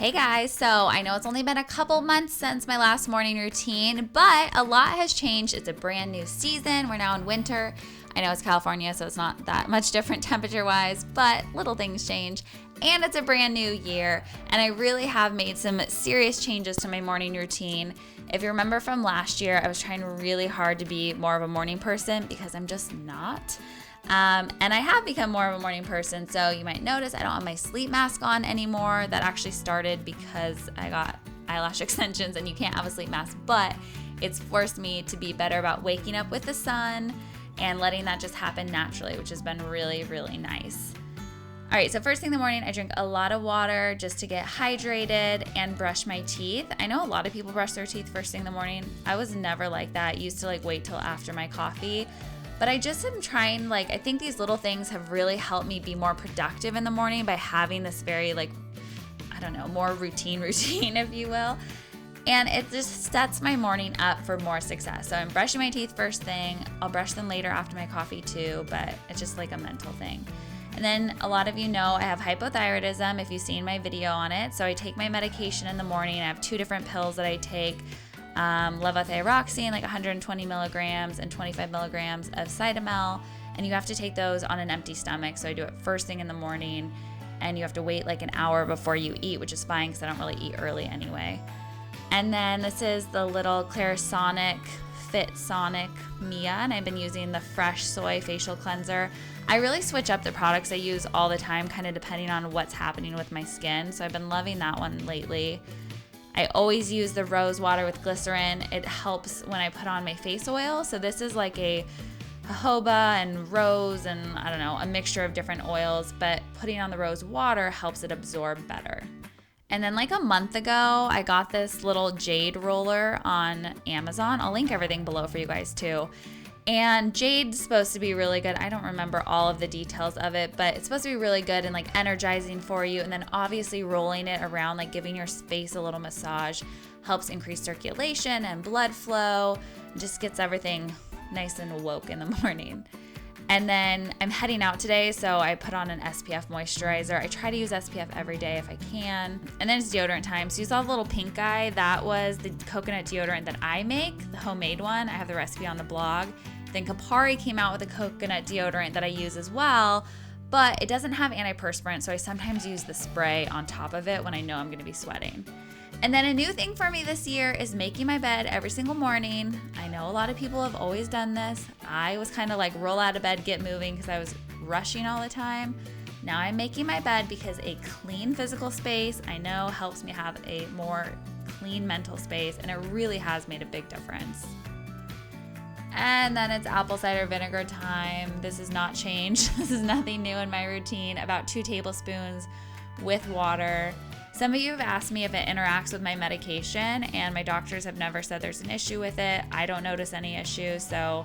Hey guys, so I know it's only been a couple months since my last morning routine, but a lot has changed. It's a brand new season. We're now in winter. I know it's California, so it's not that much different temperature-wise, but little things change. And it's a brand new year, and I really have made some serious changes to my morning routine. If you remember from last year, I was trying really hard to be more of a morning person because I'm just not. And I have become more of a morning person, so you might notice I don't have my sleep mask on anymore. That actually started because I got eyelash extensions and you can't have a sleep mask, but it's forced me to be better about waking up with the sun and letting that just happen naturally, which has been really, really nice. All right, so first thing in the morning, I drink a lot of water just to get hydrated and brush my teeth. I know a lot of people brush their teeth first thing in the morning. I was never like that. I used to wait till after my coffee. But I just am trying, I think these little things have really helped me be more productive in the morning by having this very, more routine, if you will. And it just sets my morning up for more success. So I'm brushing my teeth first thing. I'll brush them later after my coffee too, but it's just like a mental thing. And then a lot of you know I have hypothyroidism if you've seen my video on it. So I take my medication in the morning. I have 2 different pills that I take. Levothyroxine, 120 milligrams and 25 milligrams of Cytomel, and you have to take those on an empty stomach. So I do it first thing in the morning, and you have to wait an hour before you eat, which is fine because I don't really eat early anyway. And then this is the little Clarisonic Fit Sonic Mia, and I've been using the Fresh Soy Facial Cleanser. I really switch up the products I use all the time, kind of depending on what's happening with my skin. So I've been loving that one lately. I always use the rose water with glycerin. It helps when I put on my face oil. So this is a jojoba and rose and a mixture of different oils, but putting on the rose water helps it absorb better. And then a month ago, I got this little jade roller on Amazon. I'll link everything below for you guys too. And jade's supposed to be really good. I don't remember all of the details of it, but it's supposed to be really good and energizing for you. And then obviously rolling it around, giving your face a little massage, helps increase circulation and blood flow, just gets everything nice and woke in the morning. And then I'm heading out today, so I put on an SPF moisturizer. I try to use SPF every day if I can. And then it's deodorant time. So you saw the little pink guy, that was the coconut deodorant that I make, the homemade one. I have the recipe on the blog. Then Kapari came out with a coconut deodorant that I use as well, but it doesn't have antiperspirant, so I sometimes use the spray on top of it when I know I'm gonna be sweating. And then a new thing for me this year is making my bed every single morning. I know a lot of people have always done this. I was kind of roll out of bed, get moving because I was rushing all the time. Now I'm making my bed because a clean physical space I know helps me have a more clean mental space, and it really has made a big difference. And then it's apple cider vinegar time. This has not changed. This is nothing new in my routine. About 2 tablespoons with water. Some of you have asked me if it interacts with my medication, and my doctors have never said there's an issue with it. I don't notice any issue, so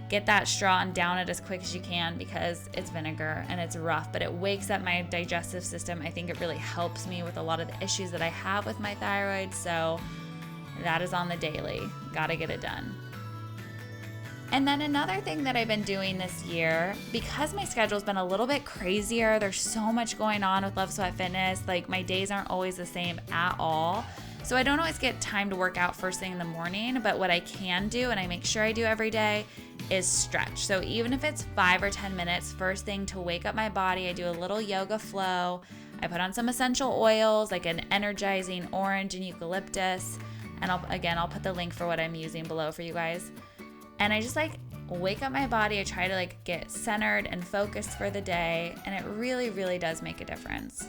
get that straw and down it as quick as you can because it's vinegar and it's rough, but it wakes up my digestive system. I think it really helps me with a lot of the issues that I have with my thyroid, so that is on the daily. Gotta get it done. And then another thing that I've been doing this year, because my schedule's been a little bit crazier, there's so much going on with Love Sweat Fitness, my days aren't always the same at all. So I don't always get time to work out first thing in the morning, but what I can do, and I make sure I do every day, is stretch. So even if it's 5 or 10 minutes, first thing to wake up my body, I do a little yoga flow. I put on some essential oils, an energizing orange and eucalyptus. And I'll put the link for what I'm using below for you guys. And I just wake up my body. I try to get centered and focused for the day, and it really, really does make a difference.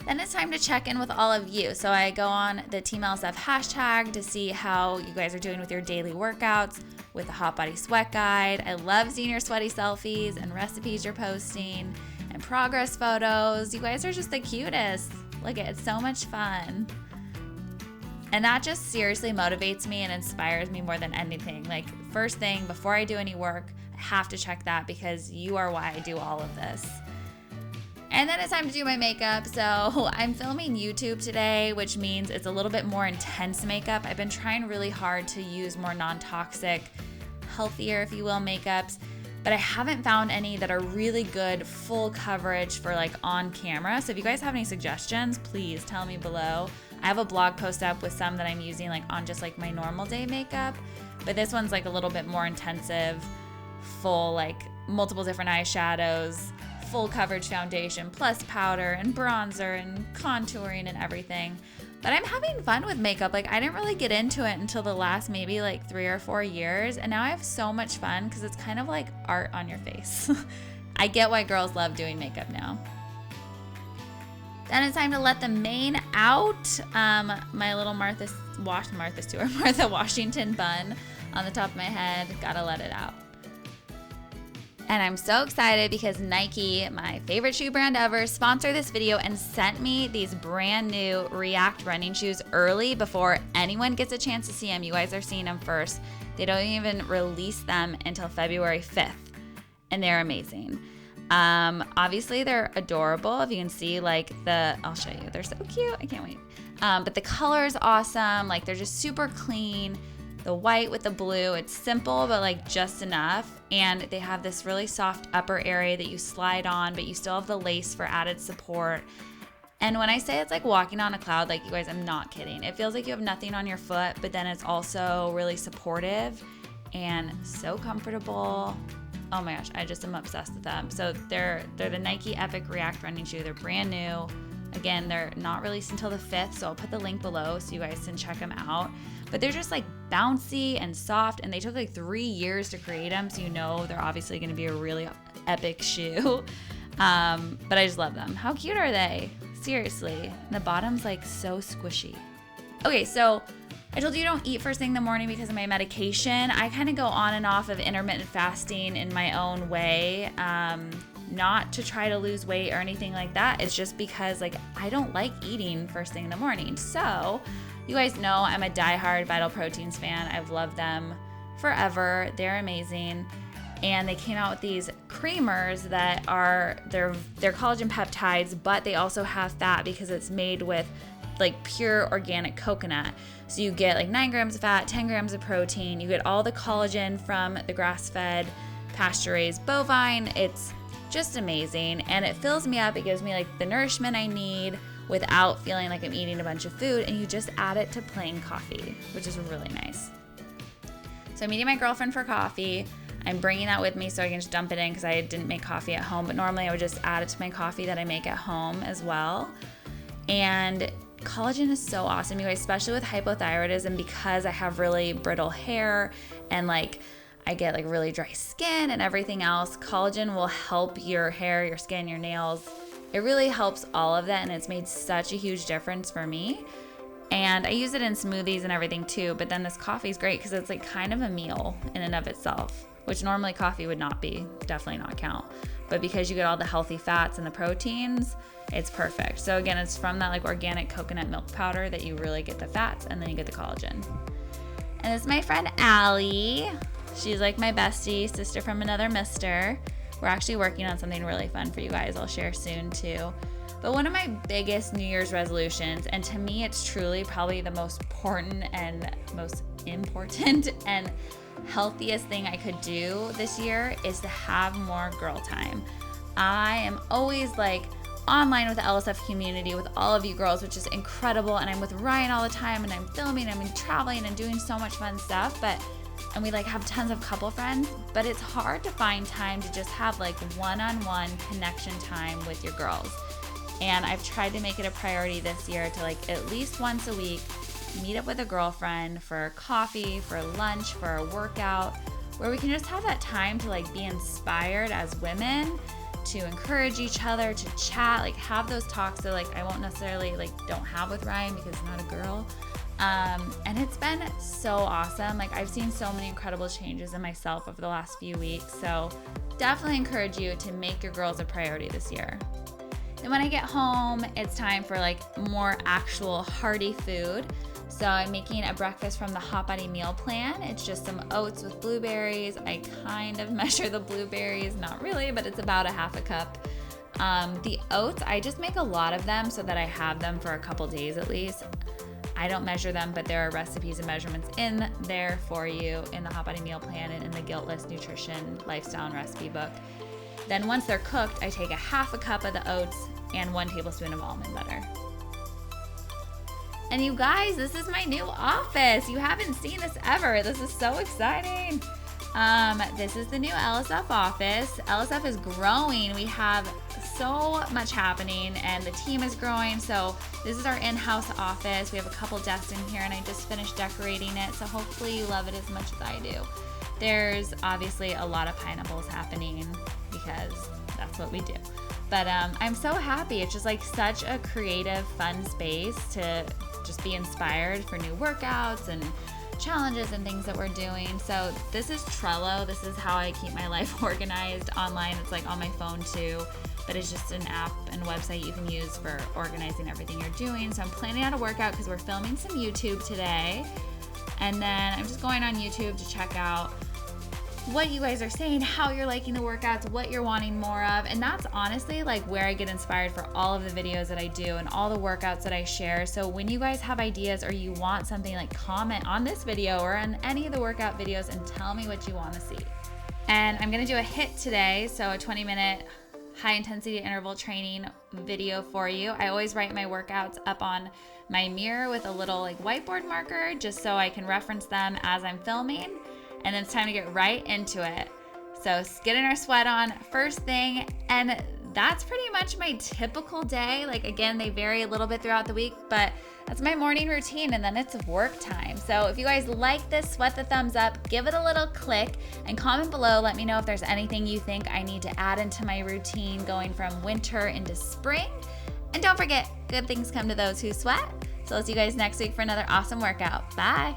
Then it's time to check in with all of you. So I go on the Team LSF hashtag to see how you guys are doing with your daily workouts, with the Hot Body Sweat Guide. I love seeing your sweaty selfies and recipes you're posting and progress photos. You guys are just the cutest. It's so much fun. And that just seriously motivates me and inspires me more than anything. First thing, before I do any work, I have to check that because you are why I do all of this. And then it's time to do my makeup. So I'm filming YouTube today, which means it's a little bit more intense makeup. I've been trying really hard to use more non-toxic, healthier, if you will, makeups. but I haven't found any that are really good full coverage for like on camera. So if you guys have any suggestions, please tell me below. I have a blog post up with some that I'm using like on just like my normal day makeup, but this one's like a little bit more intensive, full like multiple different eyeshadows, full coverage foundation, plus powder and bronzer and contouring and everything. But I'm having fun with makeup. Like I didn't really get into it until the last maybe like 3 or 4 years. And now I have so much fun because it's kind of like art on your face. I get why girls love doing makeup now. Then it's time to let the mane out. My little Martha Washington bun on the top of my head. Gotta let it out. And I'm so excited because Nike, my favorite shoe brand ever, sponsored this video and sent me these brand new React running shoes early before anyone gets a chance to see them. You guys are seeing them first. They don't even release them until February 5th, and they're amazing. Obviously they're adorable. If you can see like I'll show you, they're so cute. I can't wait. But the color is awesome. Like they're just super clean. The white with the blue, it's simple, but like just enough. And they have this really soft upper area that you slide on, but you still have the lace for added support. And when I say it's like walking on a cloud, like you guys, I'm not kidding. It feels like you have nothing on your foot, but then it's also really supportive and so comfortable. Oh my gosh, I just am obsessed with them. So they're the Nike Epic React running shoe. They're brand new. Again, they're not released until the 5th, so I'll put the link below so you guys can check them out. But they're just like bouncy and soft, and they took like 3 years to create them, so you know they're obviously going to be a really epic shoe. But I just love them. How cute are they? Seriously. And the bottom's like so squishy. Okay, so I told you don't eat first thing in the morning because of my medication. I kind of go on and off of intermittent fasting in my own way. Not to try to lose weight or anything like that. It's just because like I don't like eating first thing in the morning. So you guys know I'm a diehard Vital Proteins fan. I've loved them forever. They're amazing. And they came out with these creamers that are they're collagen peptides, but they also have fat because it's made with like pure organic coconut. So you get like 9 grams of fat, 10 grams of protein. You get all the collagen from the grass-fed, pasture-raised bovine. It's just amazing, and it fills me up. It gives me like the nourishment I need without feeling like I'm eating a bunch of food, and you just add it to plain coffee, which is really nice. So I'm meeting my girlfriend for coffee. I'm bringing that with me so I can just dump it in because I didn't make coffee at home, but normally I would just add it to my coffee that I make at home as well. And collagen is so awesome, you guys, especially with hypothyroidism, because I have really brittle hair and like I get like really dry skin and everything else. Collagen will help your hair, your skin, your nails. It really helps all of that, and it's made such a huge difference for me. And I use it in smoothies and everything too, but then this coffee is great because it's like kind of a meal in and of itself, which normally coffee would not be, definitely not count. But because you get all the healthy fats and the proteins, it's perfect. So again, it's from that like organic coconut milk powder that you really get the fats, and then you get the collagen. And this is my friend Allie. She's like my bestie, sister from another mister. We're actually working on something really fun for you guys. I'll share soon too. But one of my biggest New Year's resolutions, and to me it's truly probably the most important and healthiest thing I could do this year, is to have more girl time. I am always like online with the LSF community with all of you girls, which is incredible, and I'm with Ryan all the time, and I'm filming, I'm traveling and doing so much fun stuff, and we like have tons of couple friends, but it's hard to find time to just have like one-on-one connection time with your girls. And I've tried to make it a priority this year to like at least once a week meet up with a girlfriend for coffee, for lunch, for a workout, where we can just have that time to like be inspired as women, to encourage each other, to chat, like have those talks that like I won't necessarily like don't have with Ryan because he's not a girl. And it's been so awesome. Like I've seen so many incredible changes in myself over the last few weeks. So definitely encourage you to make your girls a priority this year. Then when I get home, it's time for like more actual hearty food. So I'm making a breakfast from the Hot Body meal plan. It's just some oats with blueberries. I kind of measure the blueberries, not really, but it's about a half a cup. The oats, I just make a lot of them so that I have them for a couple days at least. I don't measure them, but there are recipes and measurements in there for you in the Hot Body Meal Plan and in the Guiltless Nutrition Lifestyle and Recipe book. Then once they're cooked, I take a half a cup of the oats and 1 tablespoon of almond butter. And you guys, this is my new office. You haven't seen this ever. This is so exciting. This is the new LSF office. LSF is growing. We have so much happening and the team is growing. So this is our in-house office. We have a couple desks in here and I just finished decorating it. So hopefully you love it as much as I do. There's obviously a lot of pineapples happening because that's what we do. But I'm so happy. It's just like such a creative, fun space to just be inspired for new workouts and challenges and things that we're doing. So this is Trello. This is how I keep my life organized online. It's like on my phone too, but it's just an app and website you can use for organizing everything you're doing. So I'm planning out a workout because we're filming some YouTube today. And then I'm just going on YouTube to check out what you guys are saying, how you're liking the workouts, what you're wanting more of. And that's honestly like where I get inspired for all of the videos that I do and all the workouts that I share. So when you guys have ideas or you want something, like comment on this video or on any of the workout videos and tell me what you want to see. And I'm gonna do a HIIT today, so a 20-minute high intensity interval training video for you. I always write my workouts up on my mirror with a little like whiteboard marker just so I can reference them as I'm filming. And then it's time to get right into it. So getting our sweat on first thing, and that's pretty much my typical day. Like again, they vary a little bit throughout the week, but that's my morning routine and then it's work time. So if you guys like this, sweat the thumbs up, give it a little click and comment below. Let me know if there's anything you think I need to add into my routine going from winter into spring. And don't forget, good things come to those who sweat. So I'll see you guys next week for another awesome workout. Bye.